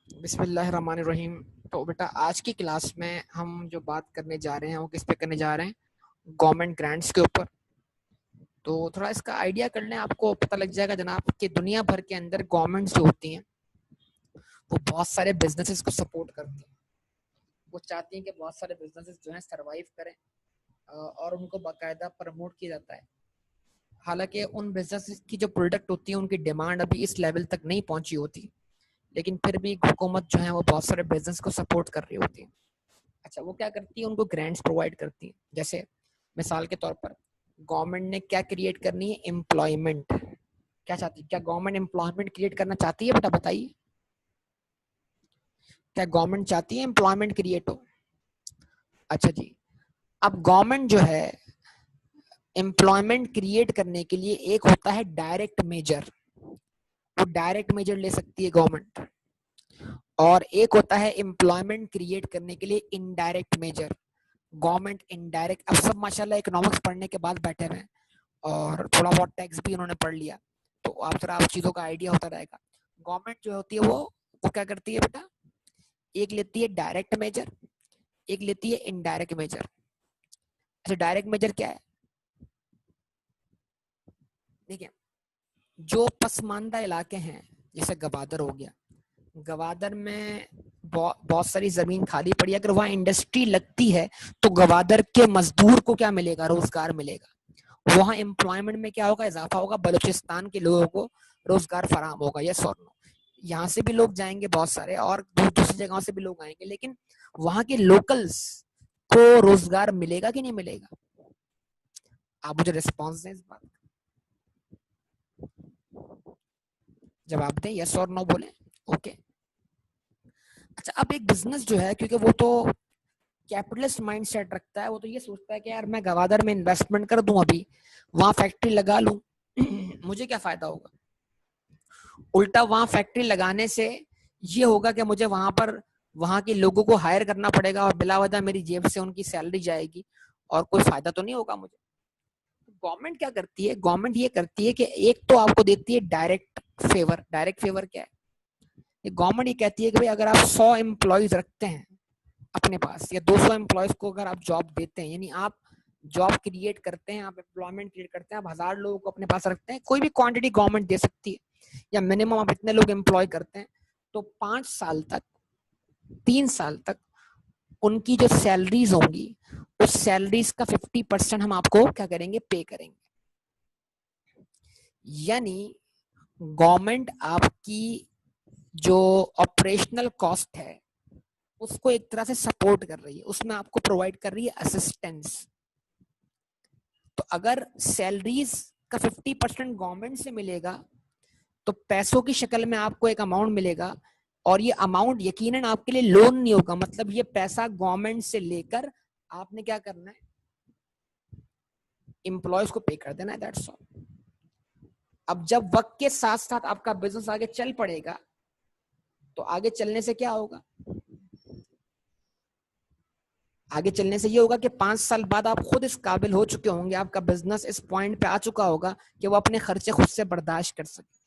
बिस्मिल्लाहिर्रहमानिर्रहीम। तो बेटा आज की क्लास में हम जो बात करने जा रहे हैं वो किस पे करने जा रहे हैं? गवर्नमेंट ग्रांट्स के ऊपर। तो थोड़ा इसका आइडिया कर लें, आपको पता लग जाएगा जनाब कि दुनिया भर के अंदर गवर्नमेंट्स जो होती हैं वो बहुत सारे बिजनेसेस को सपोर्ट करती हैं। वो चाहती हैं कि बहुत सारे बिजनेसेस जो हैं सरवाइव करें और उनको बाकायदा प्रमोट किया जाता है। हालांकि उन बिजनेसेस की जो प्रोडक्ट होती है उनकी डिमांड अभी इस लेवल तक नहीं पहुंची होती, लेकिन फिर भी हुकूमत जो है वो बहुत सारे बिजनेस को सपोर्ट कर रही होती है। अच्छा, वो क्या करती है? उनको ग्रांट्स प्रोवाइड करती है। जैसे मिसाल के तौर पर गवर्नमेंट ने क्या क्रिएट करनी है? एम्प्लॉयमेंट। क्या चाहती है? क्या गवर्नमेंट एम्प्लॉयमेंट क्रिएट करना चाहती है? बेटा बताइए, क्या गवर्नमेंट चाहती है एम्प्लॉयमेंट क्रिएट हो? अच्छा जी, अब गवर्नमेंट जो है एम्प्लॉयमेंट क्रिएट करने के लिए एक होता है डायरेक्ट मेजर, वो डायरेक्ट मेजर ले सकती है गवर्नमेंट, और एक होता है एम्प्लॉयमेंट क्रिएट करने के लिए इनडायरेक्ट मेजर। गवर्नमेंट इनडायरेक्ट, अब सब माशाल्लाह इकोनॉमिक्स पढ़ने के बाद बैठे हुए हैं और थोड़ा बहुत टैक्स भी उन्होंने पढ़ लिया, तो आप जरा आप चीजों का आइडिया होता रहेगा। गवर्नमेंट जो होती है वो क्या करती है बेटा? एक लेती है डायरेक्ट मेजर, एक लेती है इनडायरेक्ट मेजर। अच्छा, डायरेक्ट मेजर क्या है? देखिए, जो पसमानदा इलाके हैं जैसे गवादर हो गया, गवादर में बहुत सारी जमीन खाली पड़ी है, अगर वहां इंडस्ट्री लगती है तो गवादर के मजदूर को क्या मिलेगा? रोजगार मिलेगा। वहां एम्प्लॉयमेंट में क्या होगा? इजाफा होगा, बलूचिस्तान के लोगों को रोजगार फराम होगा। यस और नो? यहाँ से भी लोग जाएंगे बहुत सारे, और दूसरी जगहों से भी लोग आएंगे, लेकिन वहां के लोकल्स को रोजगार मिलेगा कि नहीं मिलेगा? आप मुझे रिस्पॉन्स दें इस बात, जवाब दें, यस और नो बोले। ओके। अच्छा, अब एक बिजनेस जो है, क्योंकि वो तो कैपिटलिस्ट माइंडसेट रखता है, वो तो ये सोचता है कि यार मैं गवादर में इन्वेस्टमेंट कर दूं, अभी वहां फैक्ट्री लगा लूं मुझे क्या फायदा होगा? उल्टा वहां फैक्ट्री लगाने से ये होगा कि मुझे वहां पर वहां के लोगों को हायर करना पड़ेगा और बिला वजह मेरी जेब से उनकी सैलरी जाएगी और कोई फायदा तो नहीं होगा मुझे। गवर्नमेंट क्या करती है? गवर्नमेंट ये करती है कि एक तो आपको देती है डायरेक्ट फेवर। डायरेक्ट फेवर क्या है? गवर्नमेंट ये कहती है कि भाई अगर आप 100 एम्प्लॉयज रखते हैं अपने पास, या 200 एम्प्लॉयज को अगर आप जॉब देते हैं, यानी आप जॉब क्रिएट करते हैं, आप एम्प्लॉयमेंट क्रिएट करते हैं, आप 1000 लोगों को अपने पास रखते हैं, कोई भी क्वांटिटी गवर्नमेंट दे सकती है, या मिनिमम आप इतने लोग एम्प्लॉय करते हैं, तो 5 साल तक, 3 साल तक उनकी जो सैलरीज होंगी उस सैलरीज का 50% हम आपको क्या करेंगे? पे करेंगे। यानी गवर्नमेंट आपकी जो ऑपरेशनल कॉस्ट है उसको एक तरह से सपोर्ट कर रही है, उसमें आपको प्रोवाइड कर रही है असिस्टेंस। तो अगर सैलरीज का 50% गवर्नमेंट से मिलेगा तो पैसों की शक्ल में आपको एक अमाउंट मिलेगा, और ये अमाउंट यकीनन आपके लिए लोन नहीं होगा, मतलब ये पैसा गवर्नमेंट से लेकर आपने क्या करना है? एम्प्लॉयज को पे कर देना है, दैट्स ऑल। अब जब वक्त के साथ साथ आपका बिजनेस आगे चल पड़ेगा तो आगे चलने से क्या होगा? आगे चलने से ये होगा कि 5 साल बाद आप खुद इस काबिल हो चुके होंगे, आपका बिजनेस इस पॉइंट पे आ चुका होगा कि वो अपने खर्चे खुद से बर्दाश्त कर सके।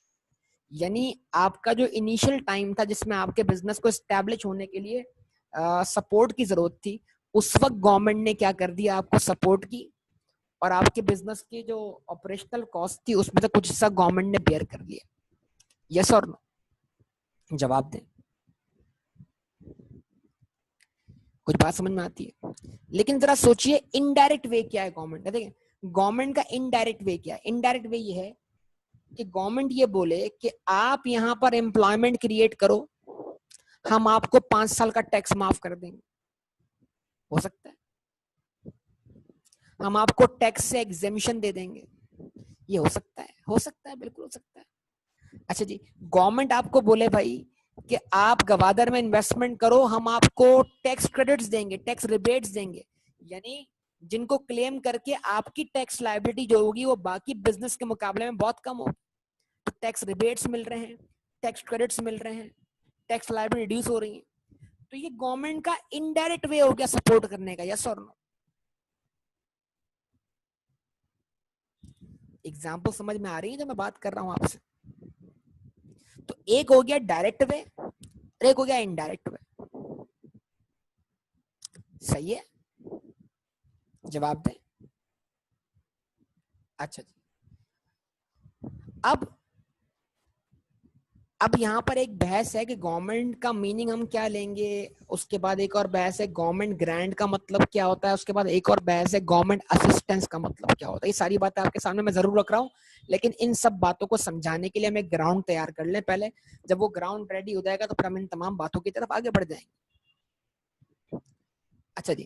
यानी आपका जो इनिशियल टाइम था जिसमें आपके बिजनेस को एस्टेब्लिश होने के लिए सपोर्ट की जरूरत थी, उस वक्त गवर्नमेंट ने क्या कर दिया? आपको सपोर्ट की, और आपके बिजनेस की जो ऑपरेशनल कॉस्ट थी उसमें से कुछ हिस्सा गवर्नमेंट ने बेयर कर लिया। यस और नो? जवाब दें, कुछ बात समझ में आती है? लेकिन जरा सोचिए इनडायरेक्ट वे क्या है गवर्नमेंट का। देखिए, गवर्नमेंट का इनडायरेक्ट वे क्या है? इनडायरेक्ट वे ये है कि गवर्नमेंट ये बोले कि आप यहां पर एम्प्लॉयमेंट क्रिएट करो, हम आपको 5 साल का टैक्स माफ कर देंगे। हो सकता है हम आपको टैक्स से एग्जेम्पशन दे देंगे। ये हो सकता है, हो सकता है, बिल्कुल हो सकता है। अच्छा जी, गवर्नमेंट आपको बोले भाई कि आप गवादर में इन्वेस्टमेंट करो, हम आपको टैक्स क्रेडिट्स देंगे, टैक्स रिबेट्स देंगे, यानी जिनको क्लेम करके आपकी टैक्स लायबिलिटी जो होगी वो बाकी बिजनेस के मुकाबले में बहुत कम होगी। तो टैक्स रिबेट्स मिल रहे हैं, टैक्स क्रेडिट्स मिल रहे हैं, टैक्स लायबिलिटी रिड्यूस हो रही है। तो ये गवर्नमेंट का इनडायरेक्ट वे हो गया सपोर्ट करने का। यस और नो? एग्जाम्पल समझ में आ रही है जो मैं बात कर रहा हूं आपसे? तो एक हो गया डायरेक्ट वे, और एक हो गया इनडायरेक्ट वे। सही है, जवाब दें। अच्छा जी, अब यहाँ पर एक बहस है कि गवर्नमेंट का मीनिंग हम क्या लेंगे, उसके बाद एक और बहस है गवर्नमेंट ग्रांट का मतलब क्या होता है, उसके बाद एक और बहस है गवर्नमेंट असिस्टेंस का मतलब क्या होता है। ये सारी बातें आपके सामने मैं जरूर रख रहा हूँ, लेकिन इन सब बातों को समझाने के लिए हमें ग्राउंड तैयार कर लें पहले। जब वो ग्राउंड रेडी हो जाएगा तो फिर हम इन तमाम बातों की तरफ आगे बढ़ जाएंगे। अच्छा जी,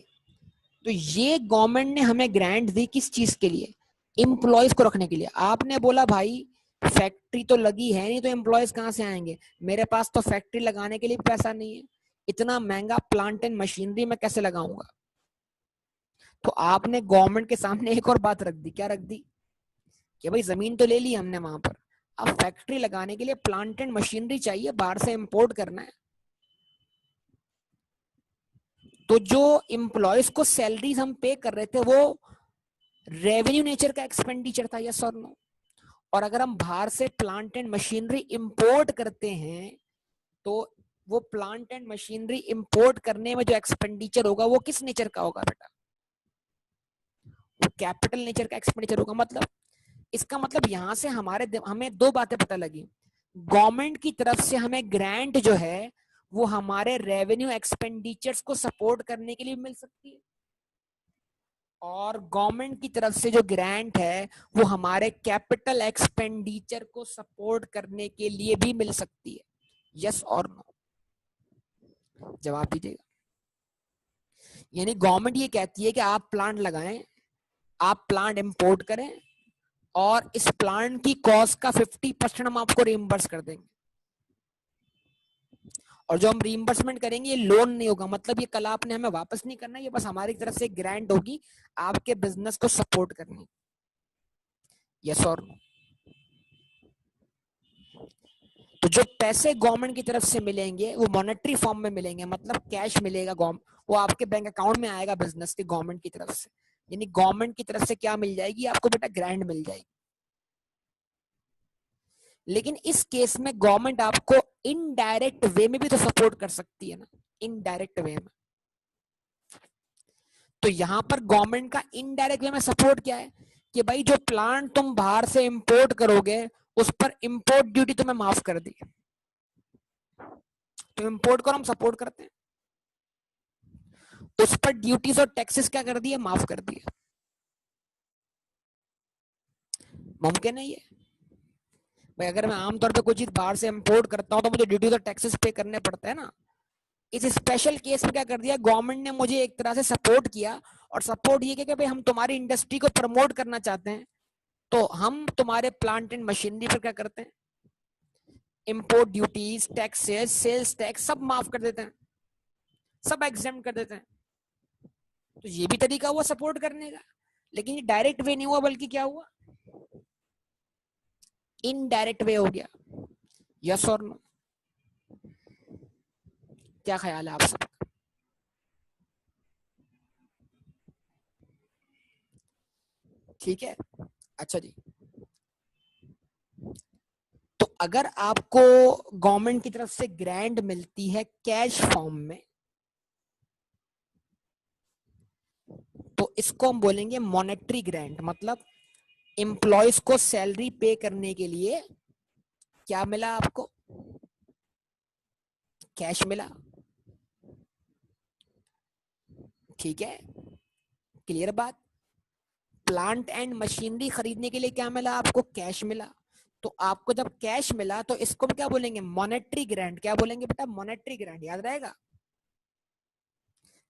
तो ये गवर्नमेंट ने हमें ग्रांट दी किस चीज के लिए, एम्प्लॉयज को रखने के लिए। आपने बोला भाई फैक्ट्री तो लगी है नहीं तो एम्प्लॉयज कहां से आएंगे, मेरे पास तो फैक्ट्री लगाने के लिए भी पैसा नहीं है, इतना महंगा प्लांट एंड मशीनरी मैं कैसे लगाऊंगा। तो आपने गवर्नमेंट के सामने एक और बात रख दी, क्या रख दी, कि भाई जमीन तो ले ली हमने वहां पर, अब फैक्ट्री लगाने के लिए प्लांट एंड मशीनरी चाहिए, बाहर से इंपोर्ट करना है। तो जो एम्प्लॉयज को सैलरीज हम पे कर रहे थे वो रेवेन्यू नेचर का एक्सपेंडिचर था, यस और नो। और अगर हम बाहर से प्लांट एंड मशीनरी इंपोर्ट करते हैं तो वो प्लांट एंड मशीनरी इंपोर्ट करने में जो एक्सपेंडिचर होगा वो किस नेचर का होगा बेटा, वो कैपिटल नेचर का एक्सपेंडिचर होगा। मतलब इसका मतलब यहां से हमें दो बातें पता लगी। गवर्नमेंट की तरफ से हमें ग्रांट जो है वो हमारे रेवेन्यू एक्सपेंडिचर्स को सपोर्ट करने के लिए मिल सकती है, और गवर्नमेंट की तरफ से जो ग्रांट है वो हमारे कैपिटल एक्सपेंडिचर को सपोर्ट करने के लिए भी मिल सकती है, यस और नो, जवाब दीजिएगा। यानी गवर्नमेंट ये कहती है कि आप प्लांट लगाएं, आप प्लांट इंपोर्ट करें, और इस प्लांट की कॉस्ट का 50% हम आपको रिइंबर्स कर देंगे। और जो हम रीइंबर्समेंट करेंगे ये लोन नहीं होगा, मतलब ये कल आपने हमें वापस नहीं करना, ये बस हमारी तरफ से ग्रांट होगी आपके बिजनेस को सपोर्ट करने, यस और नो। तो जो पैसे गवर्नमेंट की तरफ से मिलेंगे वो मॉनेटरी फॉर्म में मिलेंगे, मतलब कैश मिलेगा, वो आपके बैंक अकाउंट में आएगा बिजनेस की, गवर्नमेंट की तरफ से। यानी गवर्नमेंट की तरफ से क्या मिल जाएगी आपको बेटा, ग्रांट मिल जाएगी। लेकिन इस केस में गवर्नमेंट आपको इनडायरेक्ट वे में भी तो सपोर्ट कर सकती है ना, इनडायरेक्ट वे में। तो यहां पर गवर्नमेंट का इनडायरेक्ट वे में सपोर्ट क्या है, कि भाई जो प्लांट तुम बाहर से इंपोर्ट करोगे उस पर इंपोर्ट ड्यूटी तुम्हें माफ कर दी, तो इंपोर्ट करो हम सपोर्ट करते हैं, उस पर ड्यूटीज और टैक्सेस क्या कर दिए, माफ कर दिए। मुमकिन है ये भाई, अगर मैं आमतौर पे कोई चीज बाहर से इंपोर्ट करता हूं तो मुझे ड्यूटीज और टैक्सेस पे करने पड़ते हैं ना। इस स्पेशल केस में क्या कर दिया गवर्नमेंट ने, मुझे एक तरह से सपोर्ट किया, और सपोर्ट ये कि भाई हम तुम्हारी इंडस्ट्री को प्रमोट करना चाहते हैं, तो हम तुम्हारे प्लांट एंड मशीनरी पर क्या करते हैं, import duties, taxes, sales tax सब माफ कर देते हैं, सब एग्जेम्प्ट कर देते हैं। तो ये भी तरीका हुआ सपोर्ट करने का, लेकिन ये डायरेक्ट वे नहीं हुआ, बल्कि क्या हुआ, इनडायरेक्ट वे हो गया, यस और नो। क्या ख्याल है आप सब, ठीक है। अच्छा जी, तो अगर आपको गवर्नमेंट की तरफ से ग्रांट मिलती है कैश फॉर्म में, तो इसको हम बोलेंगे मॉनेटरी ग्रांट। मतलब एम्प्लॉयज को सैलरी पे करने के लिए क्या मिला आपको, कैश मिला, ठीक है, क्लियर बात। प्लांट एंड मशीनरी खरीदने के लिए क्या मिला आपको, कैश मिला। तो आपको जब कैश मिला तो इसको क्या बोलेंगे, मॉनेटरी ग्रांट। क्या बोलेंगे बेटा, मॉनेटरी ग्रांट, याद रहेगा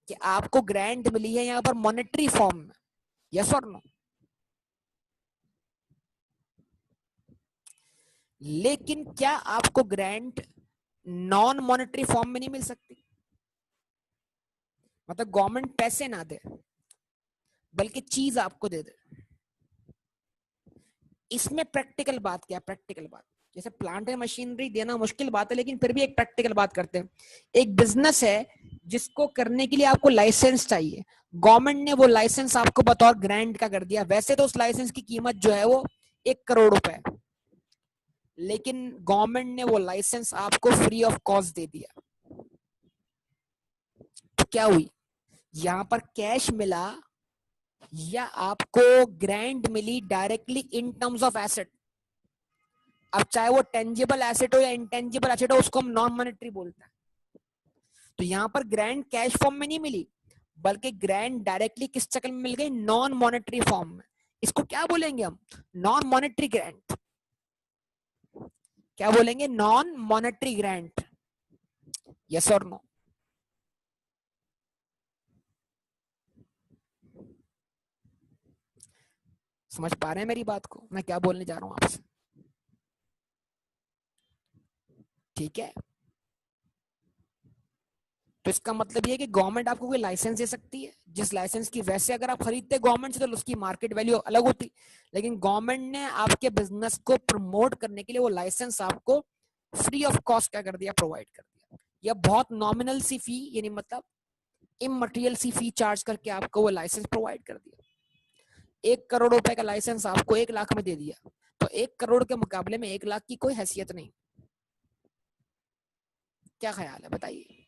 कि आपको ग्रांट मिली है यहां पर मॉनेटरी फॉर्म में, यस और नो। लेकिन क्या आपको ग्रांट नॉन मॉनेटरी फॉर्म में नहीं मिल सकती, मतलब गवर्नमेंट पैसे ना दे बल्कि चीज आपको दे दे। इसमें प्रैक्टिकल बात क्या है, प्रैक्टिकल बात, जैसे प्लांट एंड मशीनरी देना मुश्किल बात है, लेकिन फिर भी एक प्रैक्टिकल बात करते हैं। एक बिजनेस है जिसको करने के लिए आपको लाइसेंस चाहिए, गवर्नमेंट ने वो लाइसेंस आपको बतौर ग्रांट का कर दिया। वैसे तो उस लाइसेंस की कीमत जो है वो 1 करोड़ रुपए है, लेकिन गवर्नमेंट ने वो लाइसेंस आपको फ्री ऑफ कॉस्ट दे दिया। क्या हुई, यहां पर कैश मिला या आपको ग्रांट मिली directly in terms of asset. अब चाहे वो टेंजिबल एसेट हो या इंटेंजिबल एसेट हो, उसको हम नॉन मॉनेटरी बोलते हैं। तो यहां पर ग्रांट कैश फॉर्म में नहीं मिली, बल्कि ग्रांट डायरेक्टली किस शक्ल में मिल गई, नॉन मॉनेटरी फॉर्म में। इसको क्या बोलेंगे हम, नॉन मॉनेटरी ग्रांट। क्या बोलेंगे, नॉन मॉनेटरी ग्रांट। यस और नो? समझ पा रहे हैं मेरी बात को, मैं क्या बोलने जा रहा हूं आपसे? ठीक है, तो इसका मतलब ये है कि गवर्नमेंट आपको कोई लाइसेंस दे सकती है, जिस लाइसेंस की वैसे अगर आप खरीदते गवर्नमेंट से तो उसकी मार्केट वैल्यू अलग होती, लेकिन गवर्नमेंट ने आपके बिजनेस को प्रमोट करने के लिए वो लाइसेंस आपको फ्री ऑफ कॉस्ट क्या कर दिया, प्रोवाइड कर दिया। या बहुत नॉमिनल सी फी, यानी मतलब इमटेरियल सी फी चार्ज करके आपको वो लाइसेंस प्रोवाइड कर दिया। 1 करोड़ रुपए का लाइसेंस आपको 1 लाख में दे दिया, तो 1 करोड़ के मुकाबले में 1 लाख की कोई हैसियत नहीं। क्या ख्याल है, बताइए,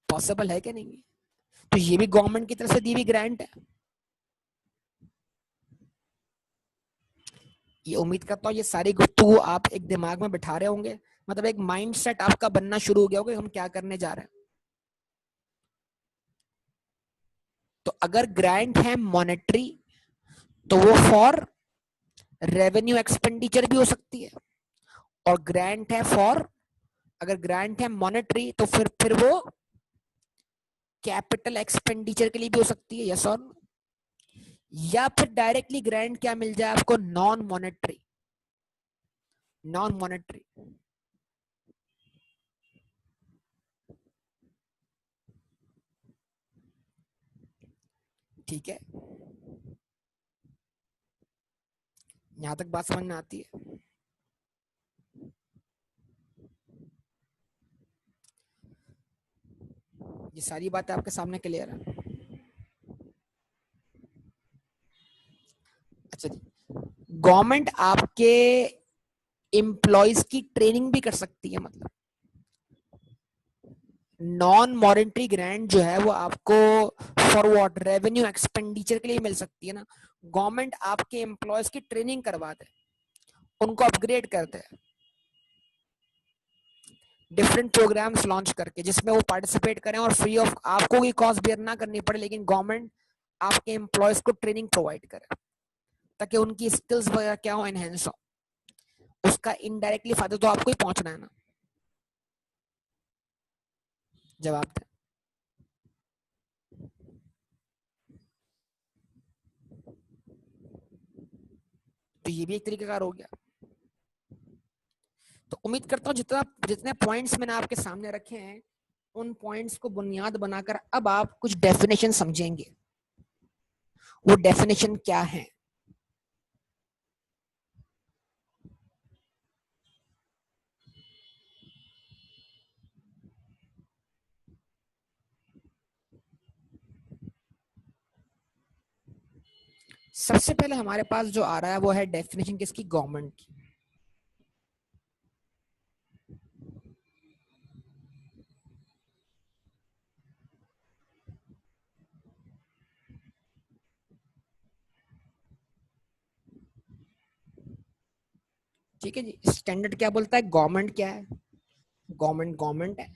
पॉसिबल है कि नहीं है? तो ये भी गवर्नमेंट की तरफ से दी हुई ग्रांट है। ये उम्मीद करता हूँ ये सारी गुफ्तगू आप एक दिमाग में बिठा रहे होंगे, मतलब एक माइंड सेट आपका बनना शुरू हो गया होगा हम क्या करने जा रहे हैं। तो अगर ग्रांट है मॉनेटरी तो वो फॉर रेवेन्यू एक्सपेंडिचर भी हो सकती है, और ग्रांट है फॉर, अगर ग्रांट है मॉनेटरी तो फिर वो कैपिटल एक्सपेंडिचर के लिए भी हो सकती है। यस और नो? या फिर डायरेक्टली ग्रांट क्या मिल जाए आपको, नॉन मॉनेटरी। नॉन मॉनेटरी, ठीक है, यहां तक बात समझ में आती है? ये सारी बातें आपके सामने क्लियर है? अच्छा जी, गवर्नमेंट आपके एम्प्लॉयज की ट्रेनिंग भी कर सकती है, मतलब नॉन मॉनेटरी ग्रांट जो है वो आपको फॉर व्हाट, रेवेन्यू एक्सपेंडिचर के लिए मिल सकती है ना। गवर्नमेंट आपके एम्प्लॉयज की ट्रेनिंग करवा दे, उनको अपग्रेड करते हैं डिफरेंट प्रोग्राम्स लॉन्च करके, जिसमें वो पार्टिसिपेट करें और फ्री ऑफ, आपको कोई कॉस्ट बेयर ना करनी पड़े, लेकिन गवर्नमेंट आपके एम्प्लॉयज को ट्रेनिंग प्रोवाइड करे ताकि उनकी स्किल्स वगैरह क्या हो, एनहेंस हो। उसका इनडायरेक्टली फायदा तो आपको ही पहुंचना है ना। जवाब दें। तो ये भी एक तरीके का हो गया। तो उम्मीद करता हूँ जितने पॉइंट्स मैंने आपके सामने रखे हैं, उन पॉइंट्स को बुनियाद बनाकर अब आप कुछ डेफिनेशन समझेंगे। वो डेफिनेशन क्या है? सबसे पहले हमारे पास जो आ रहा है वो है डेफिनेशन किसकी, गवर्नमेंट की। ठीक है जी, स्टैंडर्ड क्या बोलता है, गवर्नमेंट क्या है, गवर्नमेंट गवर्नमेंट है,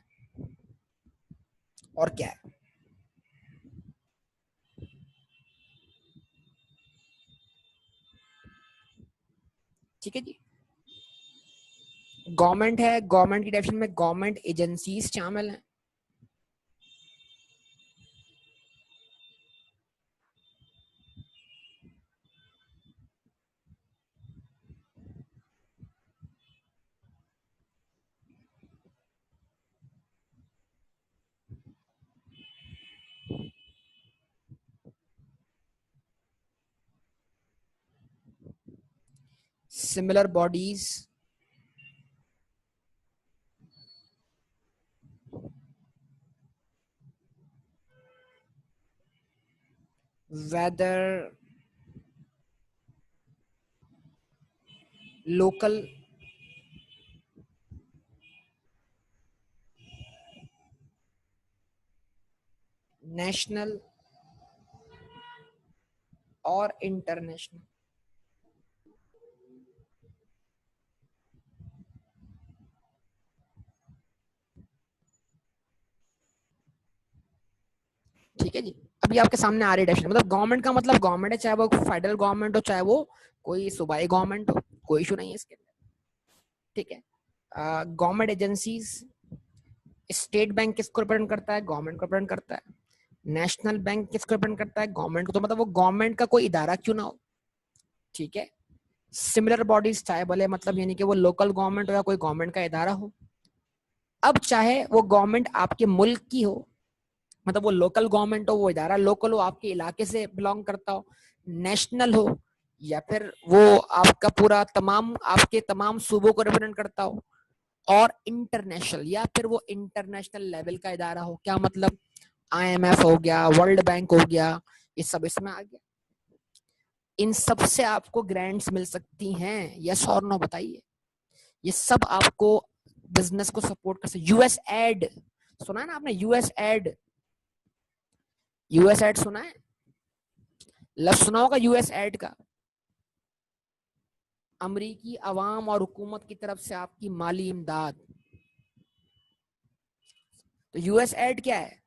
और क्या है? ठीक है जी, गवर्नमेंट है, गवर्नमेंट की डेफिनेशन में गवर्नमेंट एजेंसीज शामिल हैं। Similar bodies, whether local, national और इंटरनेशनल। ठीक है जी। अभी आपके सामने आ रही डेफिनेशन, मतलब गवर्नमेंट का मतलब गवर्नमेंट है, चाहे वो फेडरल गवर्नमेंट हो चाहे वो कोई सूबाई गवर्नमेंट हो, कोई इशू नहीं है इसके अंदर। ठीक है। गवर्नमेंट एजेंसीज, स्टेट बैंक किसको रिप्रेजेंट करता है? गवर्नमेंट को रिप्रेजेंट करता है। नेशनल बैंक किसको रिप्रेजेंट करता है? गवर्नमेंट को। तो मतलब वो गवर्नमेंट का कोई इदारा क्यों ना हो। ठीक है। सिमिलर बॉडीज, चाहे भले मतलब यानी कि वो लोकल गवर्नमेंट हो या कोई गवर्नमेंट का इदारा हो। अब चाहे वो गवर्नमेंट आपके मुल्क की हो, मतलब वो लोकल गवर्नमेंट हो, वो इदारा लोकल हो, आपके इलाके से बिलोंग करता हो, नेशनल हो, या फिर वो आपका पूरा तमाम आपके तमाम सूबों को रिप्रेजेंट करता हो, और इंटरनेशनल, या फिर वो इंटरनेशनल लेवल का इदारा हो। क्या मतलब? IMF हो गया, वर्ल्ड बैंक हो गया, ये सब इसमें आ गया। इन सब से आपको ग्रांट्स मिल सकती हैं, यस और नो बताइए। ये सब आपको बिजनेस को सपोर्ट कर सकते। यूएस एड सुना है ना आपने? यूएस एड, यूएस एड सुना है? लफ्ज सुना होगा यूएस एड का। अमरीकी अवाम और हुकूमत की तरफ से आपकी माली इमदाद। तो यूएस एड क्या है?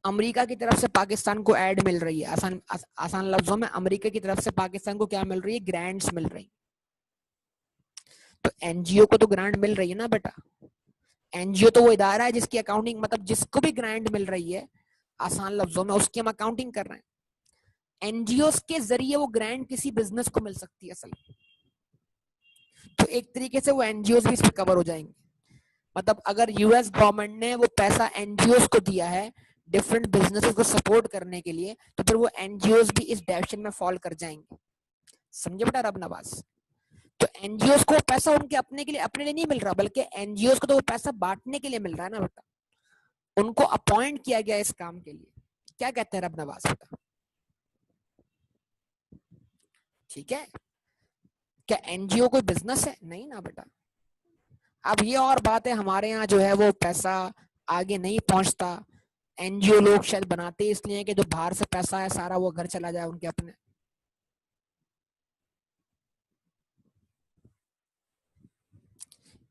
अमेरिका की तरफ से पाकिस्तान को एड मिल रही है। आसान लफ्जों में, अमेरिका की तरफ से पाकिस्तान को क्या मिल रही है? ग्रांट्स मिल रही। तो एनजीओ को तो ग्रांट मिल रही है ना बेटा। एनजीओ तो वो इदारा है जिसकी अकाउंटिंग, मतलब जिसको भी ग्रांट मिल रही है, आसान लफ्जों में उसकी हम अकाउंटिंग कर रहे हैं। एनजीओ के जरिए वो ग्रांट किसी बिजनेस को मिल सकती है असल। तो एक तरीके से वो एनजीओ भी इसमें कवर हो जाएंगे। मतलब अगर यूएस गवर्नमेंट ने वो पैसा एनजीओ को दिया है डिफरेंट बिजनेसेस को सपोर्ट करने के लिए, तो फिर वो एनजीओ भी इस डायरेक्शन में फॉल कर जाएंगे। समझे बेटा रब नवाज? तो एनजीओ को पैसा उनके अपने लिए नहीं मिल रहा, बल्कि एनजीओ को तो वो पैसा बांटने के लिए मिल रहा है ना बेटा। उनको अपॉइंट किया गया इस काम के लिए। क्या कहते हैं रब नवाज बेटा? ठीक है। क्या एनजीओ कोई बिजनेस है? नहीं ना बेटा। अब ये और बात है, हमारे यहाँ जो है वो पैसा आगे नहीं पहुंचता। एनजीओ लोग शायद बनाते इसलिए कि जो बाहर से पैसा है सारा वो घर चला जाए उनके अपने।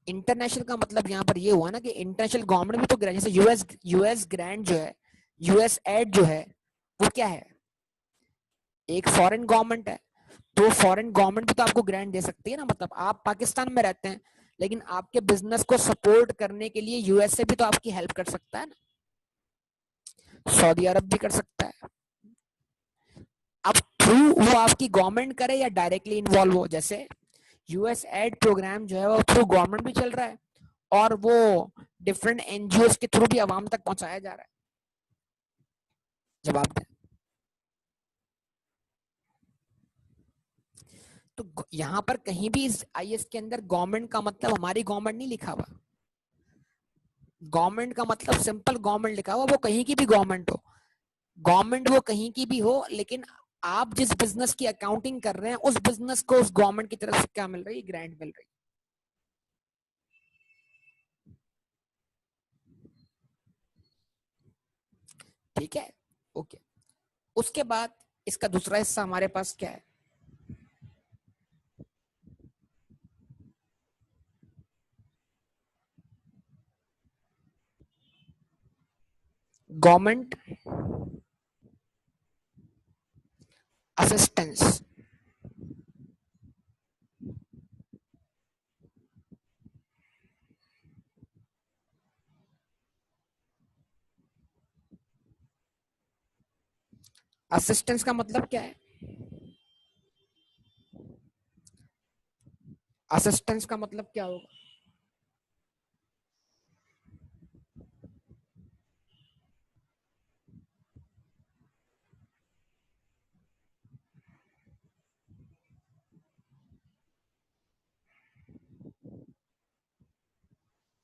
इंटरनेशनल का मतलब यहाँ पर ये हुआ ना कि इंटरनेशनल गवर्नमेंट भी तो ग्रांट, जैसे यूएस ग्रांट जो है, यूएस एड जो है, वो क्या है? एक फॉरेन गवर्नमेंट है। तो फॉरेन गवर्नमेंट भी तो आपको ग्रांट दे सकती है ना। मतलब आप पाकिस्तान में रहते हैं, लेकिन आपके बिजनेस को सपोर्ट करने के लिए यूएसए भी तो आपकी हेल्प कर सकता है ना। सऊदी अरब भी कर सकता है। अब थ्रू वो आपकी गवर्नमेंट करे या डायरेक्टली इन्वॉल्व हो, जैसे यूएस एड प्रोग्राम जो है वो थ्रू गवर्नमेंट भी चल रहा है, और वो डिफरेंट एनजीओ के थ्रू भी आवाम तक पहुंचाया जा रहा है। जवाब दें। तो यहां पर कहीं भी इस आईएएस के अंदर गवर्नमेंट का मतलब हमारी गवर्नमेंट नहीं लिखा हुआ। गवर्नमेंट का मतलब सिंपल गवर्नमेंट लिखा हुआ, वो कहीं की भी गवर्नमेंट हो। गवर्नमेंट वो कहीं की भी हो, लेकिन आप जिस बिजनेस की अकाउंटिंग कर रहे हैं उस बिजनेस को उस गवर्नमेंट की तरफ से क्या मिल रही है? ग्रांट मिल रही। ठीक है। ओके। उसके बाद इसका दूसरा हिस्सा हमारे पास क्या है? Government assistance. असिस्टेंस का मतलब क्या है? असिस्टेंस का मतलब क्या होगा?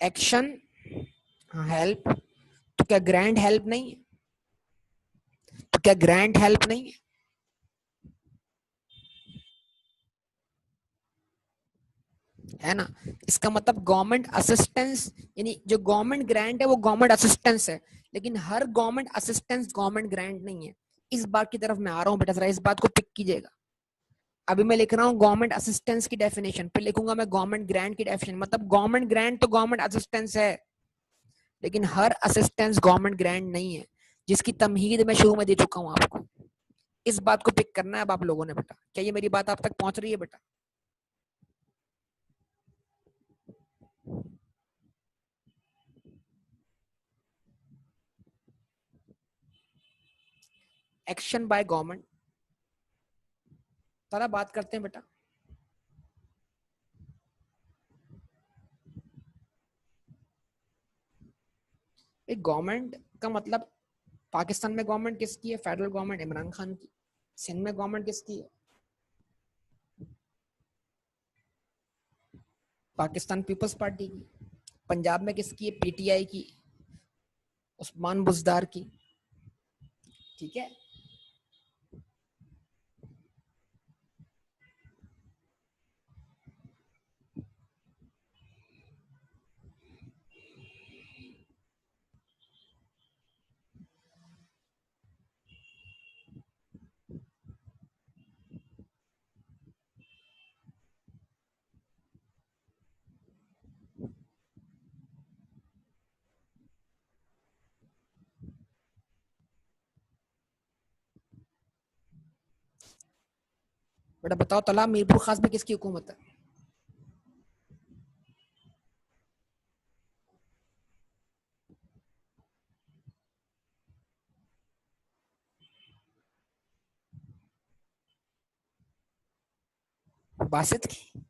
Action, help. तो क्या ग्रैंड हेल्प नहीं है? तो क्या ग्रैंड हेल्प नहीं है? है ना। इसका मतलब गवर्नमेंट असिस्टेंस, यानी जो गवर्नमेंट ग्रांट है वो गवर्नमेंट असिस्टेंस है, लेकिन हर गवर्नमेंट असिस्टेंस गवर्नमेंट ग्रांट नहीं है। इस बात की तरफ मैं आ रहा हूँ बेटा, जरा इस बात को पिक कीजिएगा। अभी मैं लिख रहा हूँ गवर्नमेंट असिस्टेंस की डेफिनेशन, फिर लिखूंगा मैं गवर्नमेंट ग्रांट की डेफिनेशन। मतलब गवर्नमेंट ग्रांट तो गवर्नमेंट असिस्टेंस है, लेकिन हर असिस्टेंस गवर्नमेंट ग्रांट नहीं है, जिसकी तमहीद मैं शुरू में दे चुका हूँ आपको। इस बात को पिक करना है अब आप लोगों ने बेटा। क्या ये मेरी बात आप तक पहुंच रही है बेटा? एक्शन बाय गवर्नमेंट, सारा बात करते हैं बेटा। एक गवर्नमेंट का मतलब, पाकिस्तान में गवर्नमेंट किसकी है? फेडरल गवर्नमेंट इमरान खान की। सिंध में गवर्नमेंट किसकी है? पाकिस्तान पीपल्स पार्टी की। पंजाब में किसकी है? पीटीआई की, उस्मान बुजदार की। ठीक है। बेटा बताओ, तला मीरपुर खास में किसकी हुकूमत है? बासित की।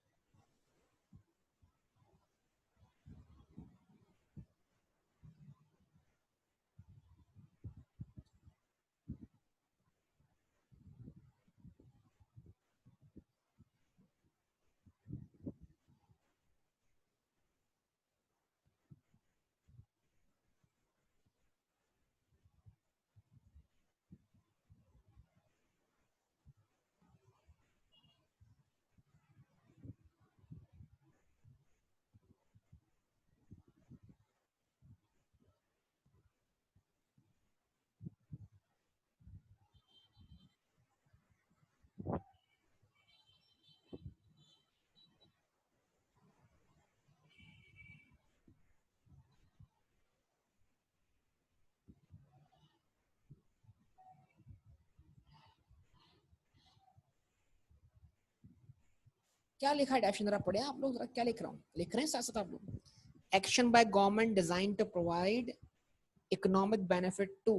क्या लिखा है डेफिनेशन, जरा पढ़े आप लोग, जरा क्या लिख रहा हूँ, लिख रहे हैं साथ साथ आप लोग? Action by government design to provide economic benefit to,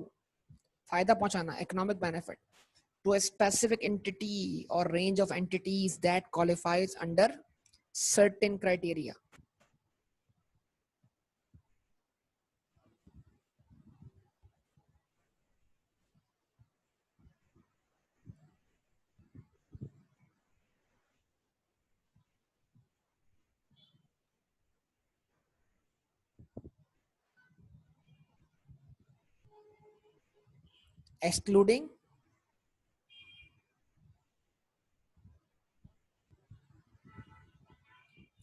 फायदा पहुंचाना, economic benefit to a specific entity or range of entities that qualifies under certain criteria. Excluding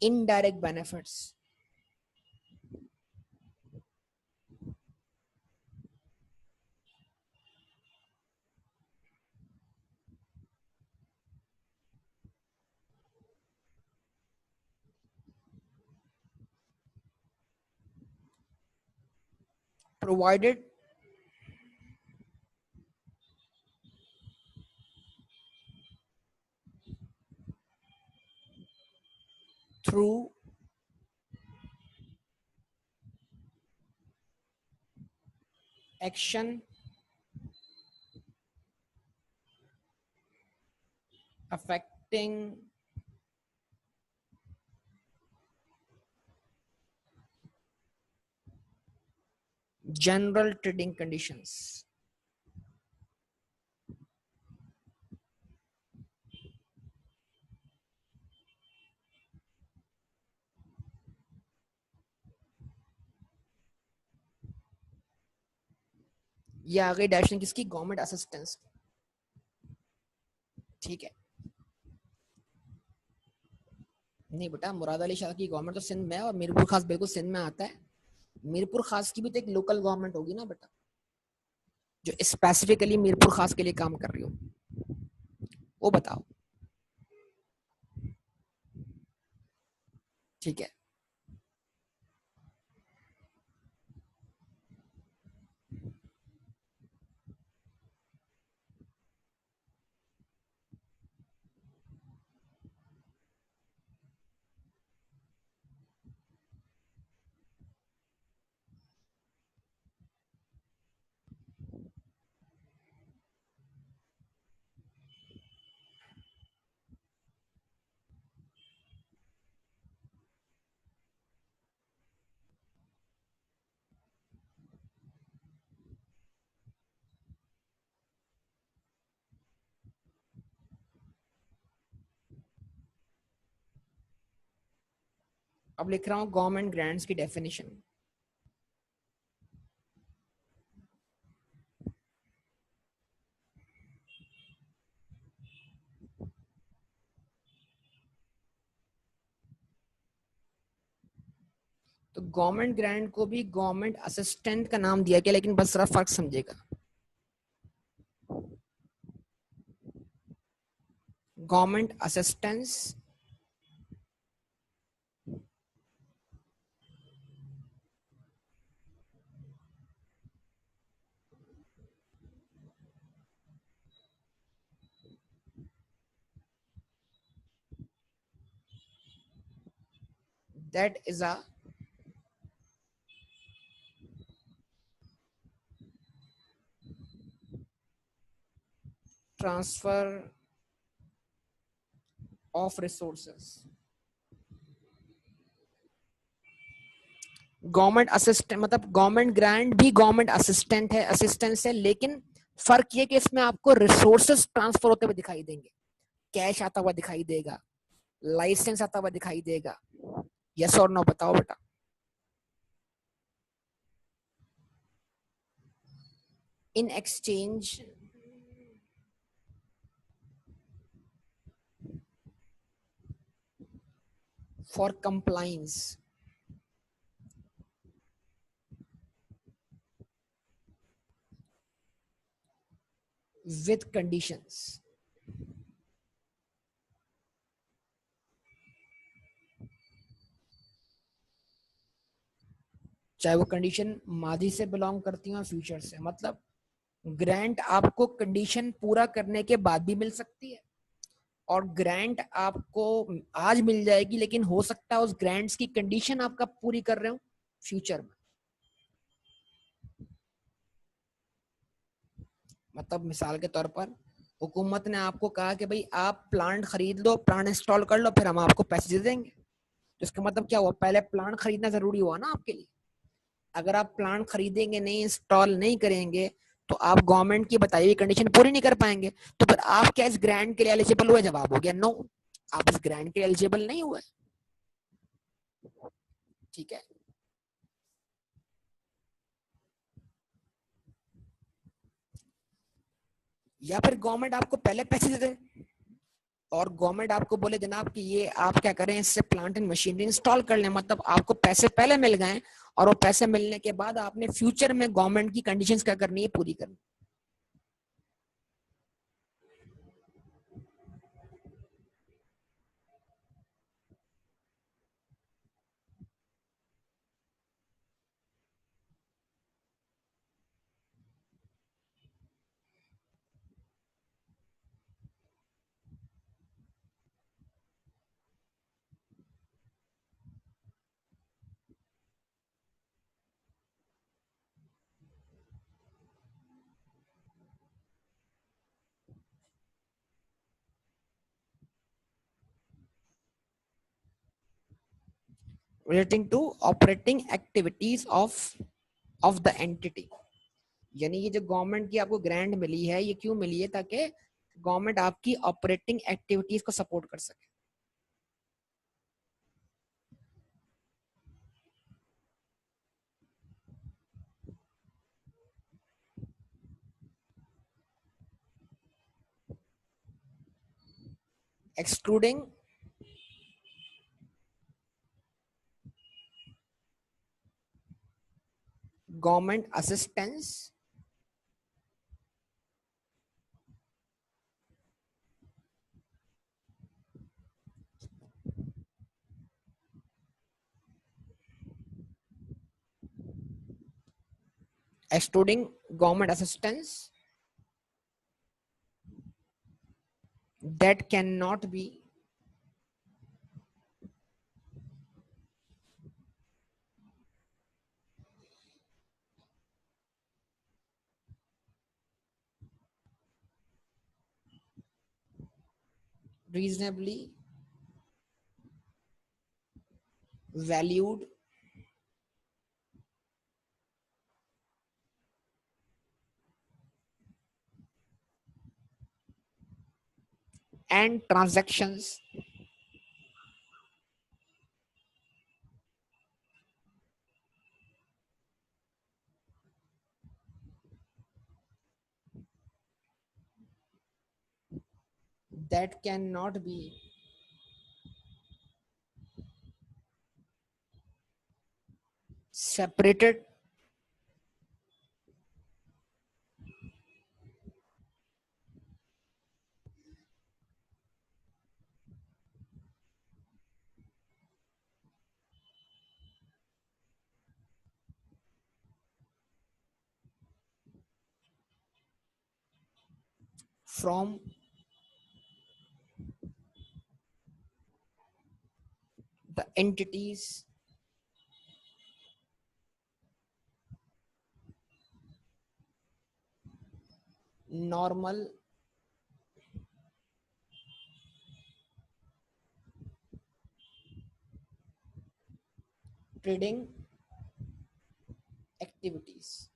indirect benefits, provided through action affecting general trading conditions. ये आ गई dash किसकी? Government assistance. ठीक है। नहीं बेटा, मुराद अली शाह की गवर्नमेंट तो सिंध में है और मीरपुर खास बिल्कुल सिंध में आता है। मीरपुर खास की भी तो एक लोकल गवर्नमेंट होगी ना बेटा, जो स्पेसिफिकली मीरपुर खास के लिए काम कर रही हो, वो बताओ। ठीक है। अब लिख रहा हूँ गवर्नमेंट ग्रांट्स की डेफिनेशन। तो गवर्नमेंट ग्रांट को भी गवर्नमेंट असिस्टेंट का नाम दिया गया, लेकिन बस जरा फर्क समझेगा। Government assistance that is a transfer of resources. Government assistant मतलब गवर्नमेंट ग्रांट भी गवर्नमेंट असिस्टेंट है, असिस्टेंस है, लेकिन फर्क ये कि इसमें आपको रिसोर्सेस ट्रांसफर होते हुए दिखाई देंगे, कैश आता हुआ दिखाई देगा, लाइसेंस आता हुआ दिखाई देगा। यस और नो बताओ बेटा। In exchange for compliance with conditions, चाहे वो कंडीशन माजी से बिलोंग करती हो फ्यूचर से। मतलब ग्रांट आपको कंडीशन पूरा करने के बाद भी मिल सकती है, और ग्रांट आपको आज मिल जाएगी, लेकिन हो सकता है उस ग्रांट्स की कंडीशन आपका पूरी कर रहे हो फ्यूचर में। मतलब मिसाल के तौर पर हुकूमत ने आपको कहा कि भाई आप प्लांट खरीद लो, प्लांट इंस्टॉल कर लो, फिर हम आपको पैसे दे देंगे। तो इसका मतलब क्या हुआ, पहले प्लांट खरीदना जरूरी हुआ ना आपके लिए। अगर आप प्लांट खरीदेंगे नहीं, इंस्टॉल नहीं करेंगे, तो आप गवर्नमेंट की बताई हुई कंडीशन पूरी नहीं कर पाएंगे। तो फिर आप क्या इस ग्रांट के लिए एलिजिबल हुए? जवाब हो गया नो, आप इस ग्रांट के लिए एलिजिबल नहीं हुए। ठीक है। या फिर गवर्नमेंट आपको पहले पैसे दे दे, और गवर्नमेंट आपको बोले जनाब कि ये आप क्या करें, इससे प्लांट एंड मशीनरी इंस्टॉल कर लें। मतलब आपको पैसे पहले मिल गए, और वो पैसे मिलने के बाद आपने फ्यूचर में गवर्नमेंट की कंडीशंस क्या करनी है, पूरी करनी। Relating to operating activities of the entity. यानी ये जो गवर्नमेंट की आपको ग्रांट मिली है, ये क्यों मिली है? ताकि गवर्नमेंट आपकी ऑपरेटिंग एक्टिविटीज को सपोर्ट कर सके। Excluding government assistance excluding government assistance that cannot be reasonably valued and transactions that cannot be separated from the entities normal trading activities।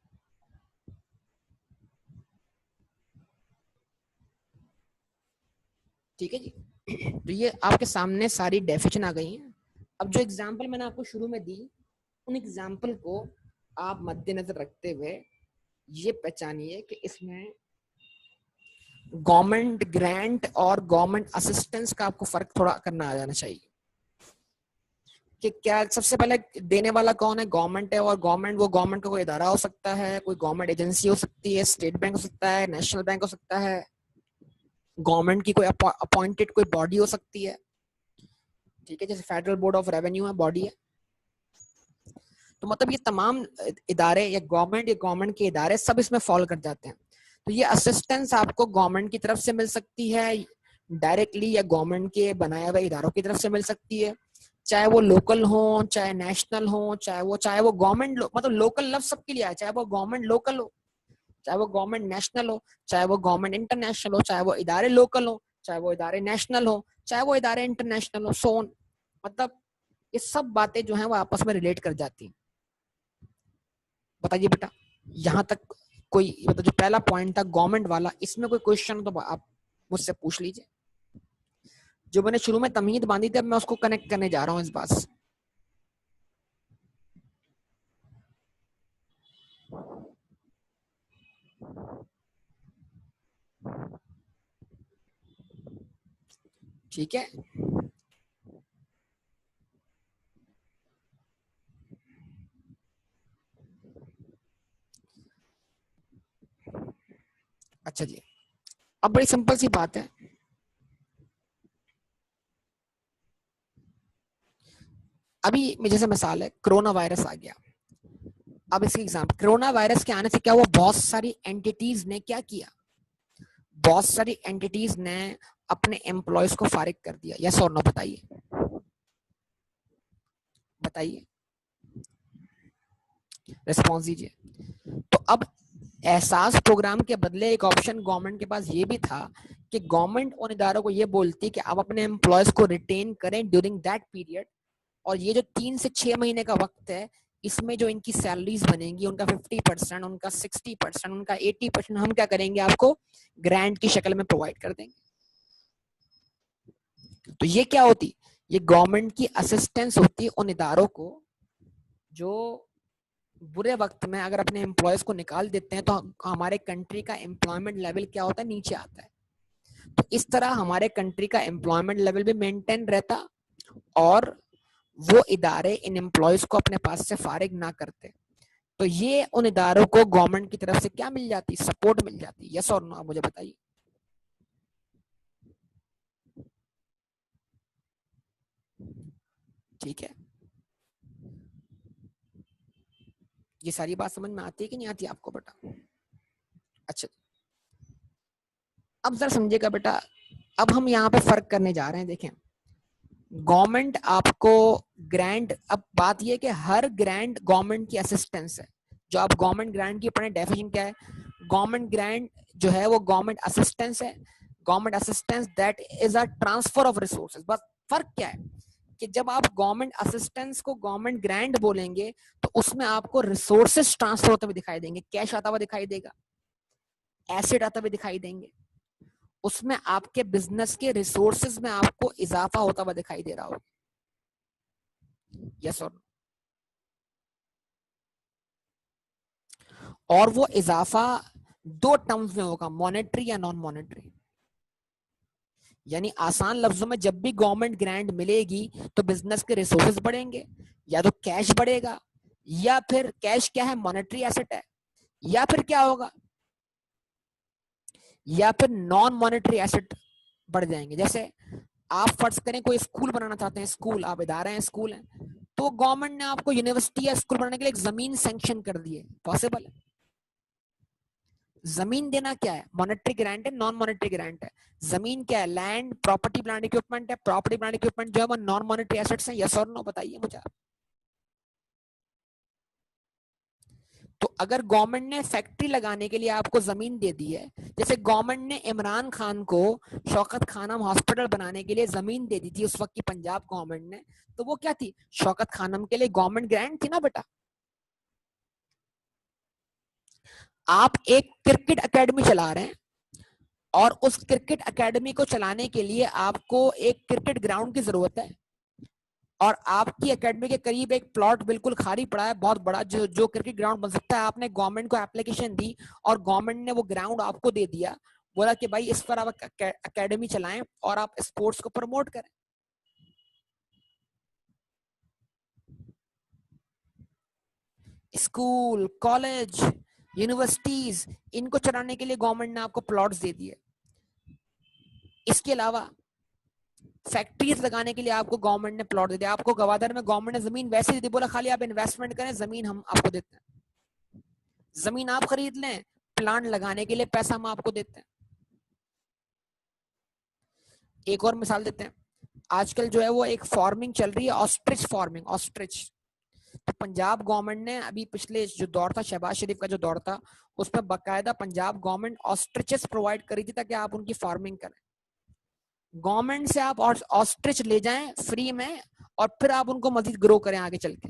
ठीक है जी। तो ये आपके सामने सारी डेफिनेशन आ गई हैं। अब जो एग्जाम्पल मैंने आपको शुरू में दी, उन एग्जाम्पल को आप मद्देनजर रखते हुए ये पहचानिए कि इसमें गवर्नमेंट ग्रांट और गवर्नमेंट असिस्टेंस का आपको फर्क थोड़ा करना आ जाना चाहिए कि क्या सबसे पहले देने वाला कौन है, गवर्नमेंट है। और गवर्नमेंट, वो गवर्नमेंट का कोई इदारा हो सकता है, कोई गवर्नमेंट एजेंसी हो सकती है, स्टेट बैंक हो सकता है, नेशनल बैंक हो सकता है, गवर्नमेंट की कोई अपॉइंटेड कोई बॉडी हो सकती है। ठीक है, जैसे फेडरल बोर्ड ऑफ रेवेन्यू है, बॉडी है। तो मतलब ये तमाम इदारे या गवर्नमेंट के इदारे सब इसमें फॉल कर जाते हैं। तो ये असिस्टेंस आपको गवर्नमेंट की तरफ से मिल सकती है डायरेक्टली, या गवर्नमेंट के बनाए हुए इदारों की तरफ से मिल सकती है, चाहे वो लोकल हो, चाहे नेशनल हो, चाहे वो गवर्नमेंट मतलब लोकल लफ्ज सबके लिए आए, चाहे वो गवर्नमेंट लोकल हो, चाहे वो गवर्नमेंट नेशनल हो, चाहे वो गवर्नमेंट इंटरनेशनल हो, चाहे वो इदारे लोकल हो, चाहे वो इदारे नेशनल हो, चाहे वो इदारे इंटरनेशनल हो, सोन। मतलब ये सब बातें जो है वो आपस में रिलेट कर जाती हैं। बताइए बेटा, यहाँ तक कोई मतलब जो पहला पॉइंट था गवर्नमेंट वाला, इसमें कोई क्वेश्चन तो आप मुझसे पूछ लीजिए। जो मैंने शुरू में तमीद बांधी थी, अब मैं उसको कनेक्ट करने जा रहा हूँ इस बात से। ठीक है, अच्छा जी। अब बड़ी सिंपल सी बात है, अभी जैसे मिसाल है, कोरोना वायरस आ गया। अब इसकी एग्जाम्पल, कोरोना वायरस के आने से क्या हुआ, बहुत सारी एंटिटीज ने क्या किया, बहुत सारी एंटिटीज ने अपने एम्प्लॉयज को फारिग कर दिया। यस और नो बताइए, बताइए, रिस्पॉन्स दीजिए। तो अब एहसास प्रोग्राम के बदले एक ऑप्शन गवर्नमेंट के पास ये भी था कि गवर्नमेंट उन इदारों को ये बोलती कि आप अपने एम्प्लॉयज को रिटेन करें ड्यूरिंग दैट पीरियड, और ये जो 3 से 6 महीने का वक्त है, इसमें जो इनकी सैलरीज बनेंगी, उनका 50%, उनका 60%, उनका 80% हम क्या करेंगे, आपको ग्रांट की शक्ल में प्रोवाइड कर देंगे। तो ये क्या होती, ये गवर्नमेंट की असिस्टेंस होती उन इदारों को जो बुरे वक्त में अगर अपने एम्प्लॉयज को निकाल देते हैं तो हमारे कंट्री का एम्प्लॉयमेंट लेवल क्या होता है, नीचे आता है। तो इस तरह हमारे कंट्री का एम्प्लॉयमेंट लेवल भी मेंटेन रहता, और वो इदारे इन एम्प्लॉयज को अपने पास से फारिग ना करते। तो ये उन इदारों को गवर्नमेंट की तरफ से क्या मिल जाती, सपोर्ट मिल जाती। यस और नो, आप मुझे बताइए। ठीक है, ये सारी बात समझ में आती है कि नहीं आती आपको बेटा? अच्छा, अब जरा समझिएगा बेटा, अब हम यहाँ पे फर्क करने जा रहे हैं। देखें, गवर्नमेंट आपको ग्रांट, अब बात यह कि हर ग्रांट गवर्नमेंट की असिस्टेंस है। जो आप गवर्नमेंट ग्रांट की अपने डेफिनेशन क्या है, गवर्नमेंट ग्रांट जो है वो गवर्नमेंट असिस्टेंस है। Government assistance that is a transfer of resources. बस फर्क क्या है कि जब आप गवर्नमेंट असिस्टेंस को गवर्नमेंट ग्रांट बोलेंगे तो उसमें आपको रिसोर्सेज ट्रांसफर होते हुए दिखाई देंगे, कैश आता हुआ दिखाई देगा, एसेट आता हुए दिखाई देंगे, उसमें आपके बिजनेस के रिसोर्सेज में आपको इजाफा होता हुआ दिखाई दे रहा होगा। यस और, और वो इजाफा दो टर्म्स में होगा, मॉनेटरी या नॉन मॉनेटरी। यानी आसान लफ्जों में, जब भी गवर्नमेंट ग्रांट मिलेगी तो बिजनेस के रिसोर्सेज बढ़ेंगे, या तो कैश बढ़ेगा, या फिर कैश क्या है, मॉनेटरी एसेट है, या फिर क्या होगा, या फिर नॉन मॉनेटरी एसेट बढ़ जाएंगे। जैसे आप फर्ज करें कोई स्कूल बनाना चाहते हैं, स्कूल आप इदारे हैं, स्कूल है, तो गवर्नमेंट ने आपको यूनिवर्सिटी या स्कूल बनाने के लिए एक जमीन सैंक्शन कर दी है, पॉसिबल है। जमीन देना क्या है, मॉनेटरी ग्रांट है, नॉन मॉनेटरी ग्रांट है। जमीन क्या है, लैंड, प्रॉपर्टी, प्लांट, इक्विपमेंट है। प्रॉपर्टी, प्लांट, इक्विपमेंट जो है वो नॉन मॉनेटरी एसेट्स हैं। यस और नो, बताइए मुझे। तो अगर गवर्नमेंट ने फैक्ट्री लगाने के लिए आपको जमीन दे दी है, जैसे गवर्नमेंट ने इमरान खान को शौकत खानम हॉस्पिटल बनाने के लिए जमीन दे दी थी उस वक्त की पंजाब गवर्नमेंट ने, तो वो क्या थी, शौकत खानम के लिए गवर्नमेंट ग्रांट थी ना बेटा। आप एक क्रिकेट एकेडमी चला रहे हैं, और उस क्रिकेट एकेडमी को चलाने के लिए आपको एक क्रिकेट ग्राउंड की जरूरत है, और आपकी एकेडमी के करीब एक प्लॉट बिल्कुल खाली पड़ा है बहुत बड़ा, जो जो क्रिकेट ग्राउंड बन सकता है। आपने गवर्नमेंट को एप्लीकेशन दी और गवर्नमेंट ने वो ग्राउंड आपको दे दिया, बोला कि भाई इस पर आप एकेडमी चलाएं और आप स्पोर्ट्स को प्रमोट करें। स्कूल, कॉलेज, यूनिवर्सिटीज, इनको चलाने के लिए गवर्नमेंट ने आपको प्लॉट्स दे दिए। इसके अलावा फैक्ट्रीज लगाने के लिए आपको गवर्नमेंट ने प्लॉट दे दिया। आपको गवादर में गवर्नमेंट ने जमीन वैसे ही दी, बोला खाली आप इन्वेस्टमेंट करें, जमीन हम आपको देते हैं, जमीन आप खरीद लें, प्लांट लगाने के लिए पैसा हम आपको देते हैं। एक और मिसाल देते हैं, आजकल जो है वो एक फार्मिंग चल रही है, ऑस्ट्रिच फार्मिंग, ऑस्ट्रिच। तो पंजाब गवर्नमेंट ने अभी पिछले जो दौर था, शहबाज शरीफ का जो दौर था, उसमें बाकायदा पंजाब गवर्नमेंट ऑस्ट्रिचेस प्रोवाइड करी थी ताकि आप उनकी फार्मिंग करें। गवर्नमेंट से आप ऑस्ट्रिच ले जाएं फ्री में, और फिर आप उनको मजीद ग्रो करें आगे चल के।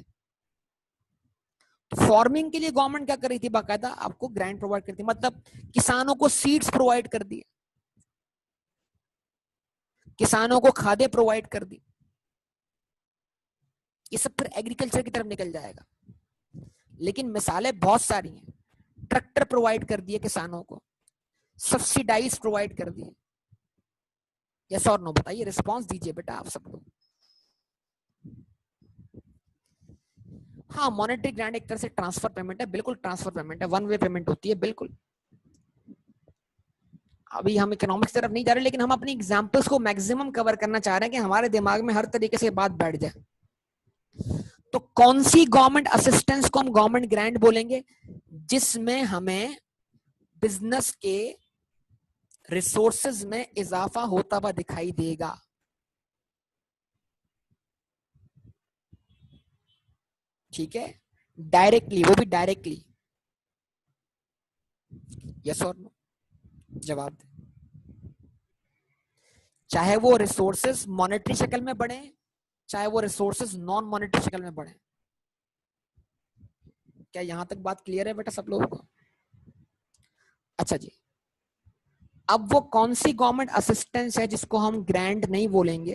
फार्मिंग के लिए गवर्नमेंट क्या कर रही थी, बाकायदा आपको ग्रांट प्रोवाइड करती, मतलब किसानों को सीड्स प्रोवाइड कर दिए, किसानों को खादें प्रोवाइड कर दी। ये सब फिर एग्रीकल्चर की तरफ निकल जाएगा। लेकिन मिसालें बहुत सारी हैं, ट्रैक्टर प्रोवाइड कर दिए किसानों को, सब्सिडाइज प्रोवाइड कर दिए। यस और नो, बताइए, रिस्पॉन्स दीजिए बेटा आप सब लोग। हाँ, मॉनेटरी ग्रांट एक तरह से ट्रांसफर पेमेंट है, बिल्कुल ट्रांसफर पेमेंट है, वन वे पेमेंट होती है, बिल्कुल। अभी हम इकोनॉमिक्स तरफ नहीं जा रहे, लेकिन हम अपनी एग्जांपल्स को मैक्सिमम कवर करना चाह रहे हैं कि हमारे दिमाग में हर तरीके से बात बैठ जाए। तो कौन सी गवर्नमेंट असिस्टेंस को हम गवर्नमेंट ग्रांट बोलेंगे, जिसमें हमें बिजनेस के रिसोर्सेज में इजाफा होता हुआ दिखाई देगा। ठीक है, डायरेक्टली, वो भी डायरेक्टली। यस और नो, जवाब दे। चाहे वो रिसोर्सेज मॉनेटरी शक्ल में बढ़े, चाहे वो रिसोर्सेज नॉन मॉनेटरी शक्ल में बढ़े। क्या यहां तक बात क्लियर है बेटा सब लोगों को? अच्छा जी, अब वो कौन सी गवर्नमेंट असिस्टेंस है जिसको हम ग्रांट नहीं बोलेंगे,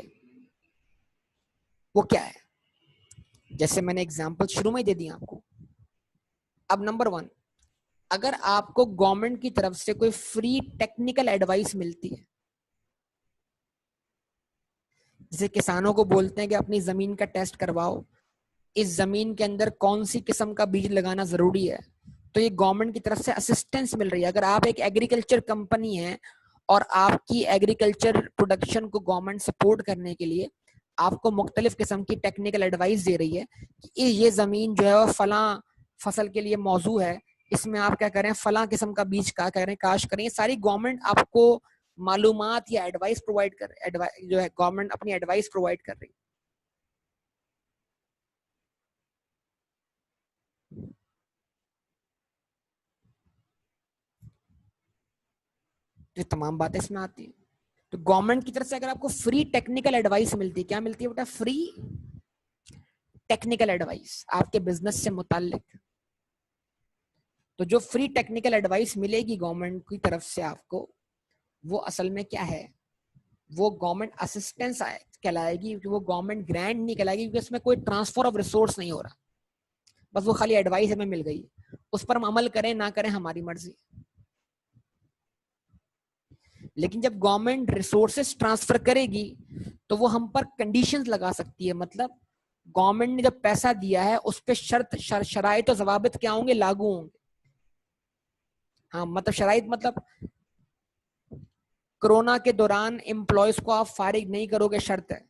वो क्या है? जैसे मैंने एग्जांपल शुरू में दे दिया आपको। अब नंबर वन, अगर आपको गवर्नमेंट की तरफ से कोई फ्री टेक्निकल एडवाइस मिलती है, जैसे किसानों को बोलते हैं कि अपनी जमीन का टेस्ट करवाओ, इस जमीन के अंदर कौन सी किस्म का बीज लगाना जरूरी है, तो ये गवर्नमेंट की तरफ से असिस्टेंस मिल रही है। अगर आप एक एग्रीकल्चर कंपनी है और आपकी एग्रीकल्चर प्रोडक्शन को गवर्नमेंट सपोर्ट करने के लिए आपको मुख्तलिफ किस्म की टेक्निकल एडवाइस दे रही है कि ये जमीन जो है वो फला फसल के लिए मौजू है, इसमें आप क्या करें, फला किस्म का बीज का करें, काश करें, ये सारी गवर्नमेंट आपको मालूमात या एडवाइस प्रोवाइड कर, जो है गवर्नमेंट अपनी एडवाइस प्रोवाइड कर रही है। ये तमाम बातें इसमें आती है। तो गवर्नमेंट की तरफ से अगर आपको फ्री टेक्निकल एडवाइस मिलती है, क्या मिलती है बेटा, फ्री टेक्निकल एडवाइस आपके बिजनेस से मुताल्लिक। तो जो फ्री टेक्निकल एडवाइस मिलेगी गवर्नमेंट की तरफ से आपको, वो असल में क्या है, वो गवर्नमेंट असिस्टेंस कहलाएगी, क्योंकि वो गवर्नमेंट ग्रांट नहीं कहलाएगी, क्योंकि उसमें कोई ट्रांसफर ऑफ रिसोर्स नहीं हो रहा, बस वो खाली एडवाइस हमें मिल गई, उस पर हम अमल करें ना करें हमारी मर्जी। लेकिन जब गवर्नमेंट रिसोर्सेस ट्रांसफर करेगी तो वो हम पर कंडीशंस लगा सकती है। मतलब गवर्नमेंट ने जब पैसा दिया है उस पर शर्त शराइत और जवाबित क्या होंगे, लागू होंगे। हाँ, मतलब शराइत मतलब कोरोना के दौरान एम्प्लॉयज को आप फारिग नहीं करोगे, शर्त है।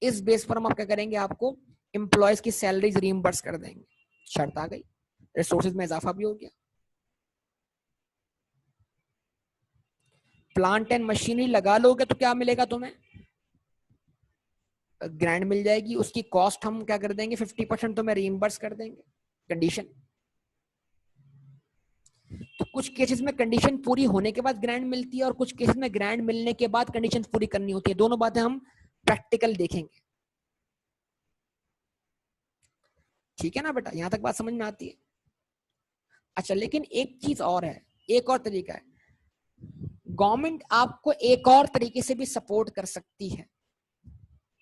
इस बेस पर हम आप क्या करेंगे, आपको एम्प्लॉयज की सैलरीज रीइंबर्स कर देंगे, शर्त आ गई, रिसोर्सेज में इजाफा भी हो गया। प्लांट एंड मशीनरी लगा लोगे तो क्या मिलेगा तुम्हें, ग्रांट मिल जाएगी, उसकी कॉस्ट हम क्या कर देंगे, 50% तुम्हें रीइंबर्स कर देंगे, कंडीशन। तो कुछ केसेस में कंडीशन पूरी होने के बाद ग्रांट मिलती है और कुछ केसेस में ग्रांट मिलने के बाद कंडीशन पूरी करनी होती है। दोनों बातें हम प्रैक्टिकल देखेंगे। ठीक है ना बेटा, यहां तक बात समझ में आती है। अच्छा, लेकिन एक चीज और है, एक और तरीका है, गवर्नमेंट आपको एक और तरीके से भी सपोर्ट कर सकती है।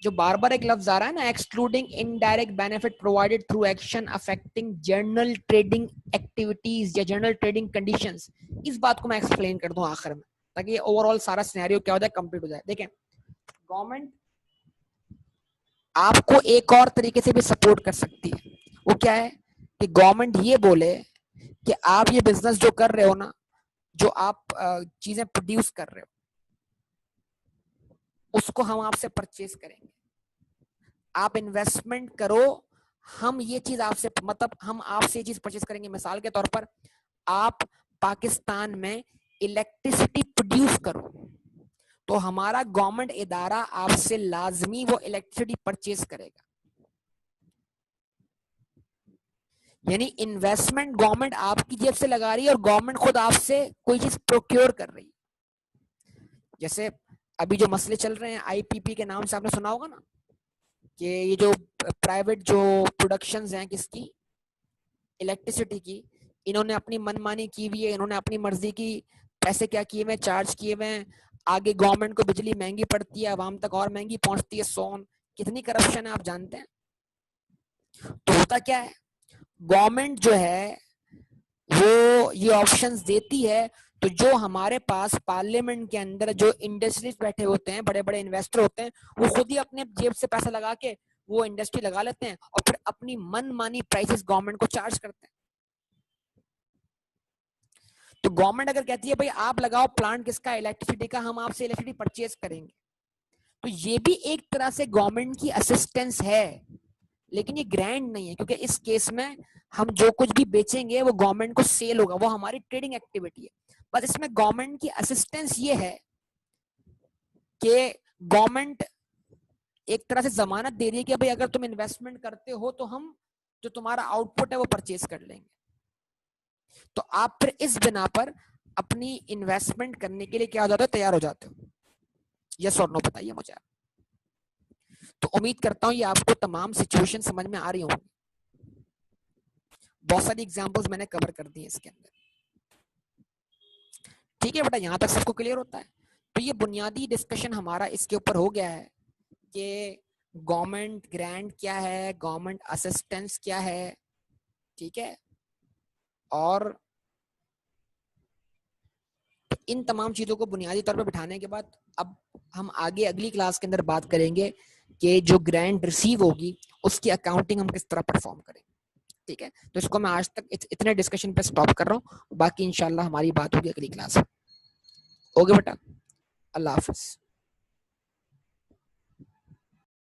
जो बार बार एक लफ्ज आ रहा है ना, excluding indirect benefit provided through action affecting general trading activities या जनरल ट्रेडिंग कंडीशंस, इस बात को मैं एक्सप्लेन कर दूं आखिर में, ताकि ओवरऑल सारा सिनेरियो क्या हो जाए, कंप्लीट हो जाए। देखें, गवर्नमेंट आपको एक और तरीके से भी सपोर्ट कर सकती है। वो क्या है कि गवर्नमेंट ये बोले कि आप ये बिजनेस जो कर रहे हो ना, जो आप चीजें प्रोड्यूस कर रहे हो, उसको हम आपसे परचेज करेंगे, आप इन्वेस्टमेंट करो, हम ये चीज आपसे, मतलब हम आपसे ये चीज परचेज करेंगे। मिसाल के तौर पर आप पाकिस्तान में इलेक्ट्रिसिटी प्रोड्यूस करो, तो हमारा गवर्नमेंट इदारा आपसे लाजमी वो इलेक्ट्रिसिटी परचेज करेगा। यानी इन्वेस्टमेंट गवर्नमेंट आपकी जेब से लगा रही है और गवर्नमेंट खुद आपसे कोई चीज प्रोक्योर कर रही है। जैसे अभी जो मसले चल रहे हैं आईपीपी के नाम से, आपने सुना होगा ना, कि ये जो प्राइवेट जो प्रोडक्शंस हैं किसकी, इलेक्ट्रिसिटी की, इन्होंने अपनी मनमानी की हुई है, इन्होंने अपनी मर्जी की पैसे क्या किए हुए, चार्ज किए हुए हैं। आगे गवर्नमेंट को बिजली महंगी पड़ती है, आवाम तक और महंगी पहुंचती है, सोन कितनी करप्शन है आप जानते हैं। तो होता क्या है, गवर्नमेंट जो है वो ये ऑप्शंस देती है, तो जो हमारे पास पार्लियामेंट के अंदर जो इंडस्ट्रीज बैठे होते हैं, बड़े बड़े इन्वेस्टर होते हैं, वो खुद ही अपने जेब से पैसा लगा के वो इंडस्ट्री लगा लेते हैं और फिर अपनी मनमानी प्राइसेस गवर्नमेंट को चार्ज करते हैं। तो गवर्नमेंट अगर कहती है भाई आप लगाओ प्लांट किसका, इलेक्ट्रिसिटी का, हम आपसे इलेक्ट्रिसिटी परचेज करेंगे, तो ये भी एक तरह से गवर्नमेंट की असिस्टेंस है, लेकिन ये ग्रैंड नहीं है, क्योंकि इस केस में हम जो कुछ भी बेचेंगे वो गवर्नमेंट को सेल होगा, वो हमारी ट्रेडिंग एक्टिविटी है। बस इसमें गवर्नमेंट की असिस्टेंस ये है कि गवर्नमेंट एक तरह से जमानत दे रही है कि भाई अगर तुम इन्वेस्टमेंट करते हो तो हम जो तुम्हारा आउटपुट है वो परचेज कर लेंगे। तो आप फिर इस बिना पर अपनी इन्वेस्टमेंट करने के लिए क्या हो जाते हो, तैयार हो जाते हो। यस और नो बताइए मुझे। तो उम्मीद करता हूं ये आपको तमाम सिचुएशन समझ में आ रही होंगी। बहुत सारी एग्जांपल्स मैंने कवर कर दी है इसके अंदर। ठीक है बेटा, यहां तक सबको क्लियर होता है। तो ये बुनियादी डिस्कशन हमारा इसके ऊपर हो गया है कि गवर्नमेंट ग्रांट क्या है, गवर्नमेंट असिस्टेंस क्या है, ठीक है। और तो इन तमाम चीजों को बुनियादी तौर पर बिठाने के बाद अब हम आगे अगली क्लास के अंदर बात करेंगे कि जो ग्रांट रिसीव होगी उसकी अकाउंटिंग हम किस तरह परफॉर्म करें। ठीक है, तो इसको मैं आज तक इतने डिस्कशन पे स्टॉप कर रहा हूँ, बाकी इंशाल्लाह हमारी बात होगी अगली क्लास में। ओके बेटा, अल्लाह हाफिज।